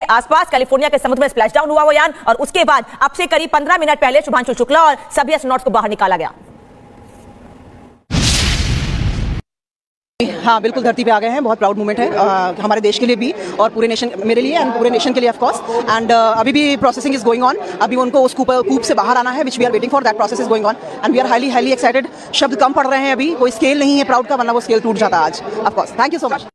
आसपास कैलिफोर्निया के समुद्र में स्प्लैश डाउन हुआ वो यान, और उसके बाद अब से करीब 15 मिनट पहले शुभांशु शुक्ला और सभी एस्ट्रोनॉट्स को बाहर निकाला गया। हाँ बिल्कुल, धरती पे आ गए हैं। बहुत प्राउड मोमेंट है हमारे देश के लिए भी और पूरे नेशन, मेरे लिए एंड पूरे नेशन के लिए ऑफ कोर्स। एंड अभी भी प्रोसेसिंग इज गोइंग ऑन। अभी उनको उस कूप से बाहर आना है, which we are waiting for. That process is going on and we are highly excited. शब्द कम पड़ रहे हैं, अभी कोई स्केल नहीं है प्राउड का, वरना वो स्केल टूट जाता आज of course. Thank you so much.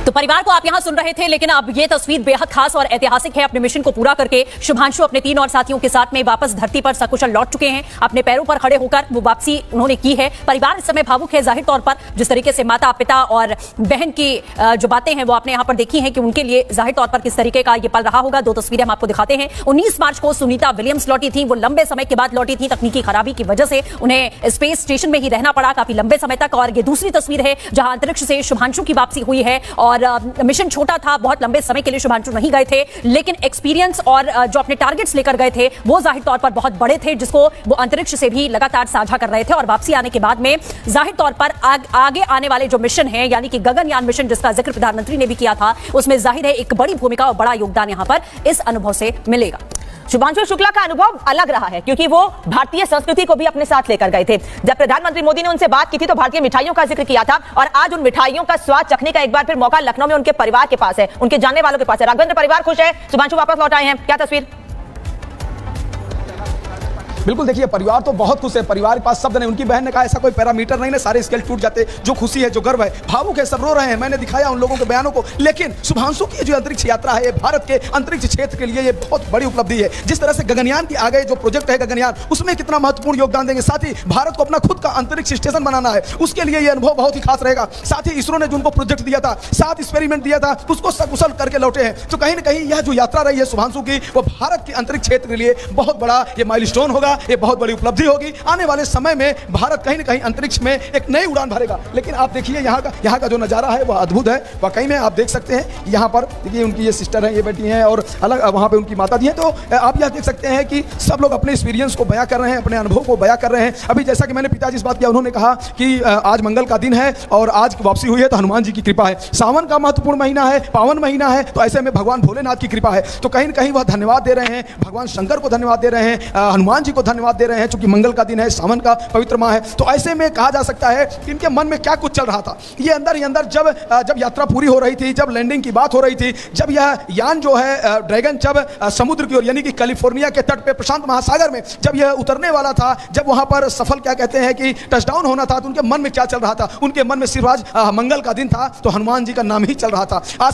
तो परिवार को आप यहां सुन रहे थे, लेकिन अब ये तस्वीर बेहद खास और ऐतिहासिक है। अपने मिशन को पूरा करके शुभांशु अपने 3 और साथियों के साथ में वापस धरती पर सकुशल लौट चुके हैं। अपने पैरों पर खड़े होकर वो वापसी उन्होंने की है। परिवार इस समय भावुक है जाहिर तौर पर। जिस तरीके से माता पिता और बहन की जो बातें हैं वो आपने यहां पर देखी हैं कि उनके लिए जाहिर तौर पर किस तरीके का ये पल रहा होगा। 2 तस्वीरें हम आपको दिखाते हैं। 19 मार्च को सुनीता विलियम्स लौटी थी। वो लंबे समय के बाद लौटी थी। तकनीकी खराबी की वजह से उन्हें स्पेस स्टेशन में ही रहना पड़ा काफी लंबे समय तक। और ये दूसरी तस्वीर है जहां अंतरिक्ष से शुभांशु की वापसी हुई है। और मिशन छोटा था, बहुत लंबे समय के लिए शुभांशु नहीं गए थे, लेकिन एक्सपीरियंस और जो अपने टारगेट्स लेकर गए थे वो जाहिर तौर पर बहुत बड़े थे, जिसको वो अंतरिक्ष से भी लगातार साझा कर रहे थे। और वापसी आने के बाद में जाहिर तौर पर आगे आने वाले जो मिशन है, यानी कि गगनयान मिशन जिसका जिक्र प्रधानमंत्री ने भी किया था, उसमें जाहिर है एक बड़ी भूमिका और बड़ा योगदान यहां पर इस अनुभव से मिलेगा। शुभांशु शुक्ला का अनुभव अलग रहा है क्योंकि वो भारतीय संस्कृति को भी अपने साथ लेकर गए थे। जब प्रधानमंत्री मोदी ने उनसे बात की थी तो भारतीय मिठाइयों का जिक्र किया था, और आज उन मिठाइयों का स्वाद चखने का एक बार फिर मौका लखनऊ में उनके परिवार के पास है, उनके जानने वालों के पास है। राघवेंद्र, परिवार खुश है, शुभांशु वापस लौट आए हैं, क्या तस्वीर? बिल्कुल, देखिए परिवार तो बहुत खुश है। परिवार के पास शब्द नहीं। उनकी बहन ने कहा ऐसा कोई पैरामीटर नहीं ना, सारे स्केल टूट जाते। जो खुशी है, जो गर्व है, भावुक है, सब रो रहे हैं। मैंने दिखाया उन लोगों के बयानों को। लेकिन शुभांशु की जो अंतरिक्ष यात्रा है, भारत के अंतरिक्ष क्षेत्र के लिए ये बहुत बड़ी उपलब्धि है। जिस तरह से गगनयान की आगे जो प्रोजेक्ट है गगनयान, उसमें कितना महत्वपूर्ण योगदान देंगे। साथ ही भारत को अपना खुद का अंतरिक्ष स्टेशन बनाना है, उसके लिए ये अनुभव बहुत ही खास रहेगा। साथ ही इसरो ने जो उनको प्रोजेक्ट दिया था, 7 एक्सपेरिमेंट दिया था, उसको सकुशल करके लौटे हैं। तो कहीं ना कहीं यह जो यात्रा रही है शुभांशु की, वो भारत के अंतरिक्ष क्षेत्र के लिए बहुत बड़ा ये माइलस्टोन होगा, ये बहुत बड़ी उपलब्धि होगी। आने वाले समय में भारत कहीं ना कहीं अंतरिक्ष में एक नई उड़ान भरेगा। लेकिन आप देखिए यहाँ का जो नज़ारा है वह अद्भुत है। वाकई में आप देख सकते हैं यहाँ पर, देखिए उनकी ये सिस्टर है, ये बेटी हैं, और अलग वहाँ पे उनकी माता जी हैं। तो आप यह देख सकते हैं कि सब लोग अपने एक्सपीरियंस को बयां कर रहे हैं, अपने अनुभव को बयां कर रहे हैं। अभी जैसा कि मैंने पिताजी से बात किया, उन्होंने कहा कि आज मंगल का दिन है और आज वापसी हुई है तो हनुमान जी की कृपा है। सावन का महत्वपूर्ण महीना है, पावन महीना है, तो ऐसे में भगवान भोलेनाथ की कृपा है। तो कहीं ना कहीं वह धन्यवाद दे रहे हैं, भगवान शंकर को धन्यवाद दे रहे हैं, हनुमान जी को धन्यवाद दे रहे हैं, क्योंकि मंगल का दिन है, सावन का पवित्र माह है। तो ऐसे में कहा जा सकता है कि इनके मन में क्या कुछ चल रहा था। ये अंदर ही अंदर जब यात्रा पूरी हो रही थी, जब लैंडिंग की बात हो रही थी, जब यह यान जो है ड्रैगन जब समुद्र की ओर, यानी कि कैलिफोर्निया के तट पे प्रशांत महासागर में जब यह उतरने वाला था, जब वहां पर सफल क्या कहते हैं कि टचडाउन होना था, तो उनके मन में क्या चल रहा था? उनके मन में सिर्फ आज मंगल का दिन था तो हनुमान जी का नाम ही चल रहा था। आज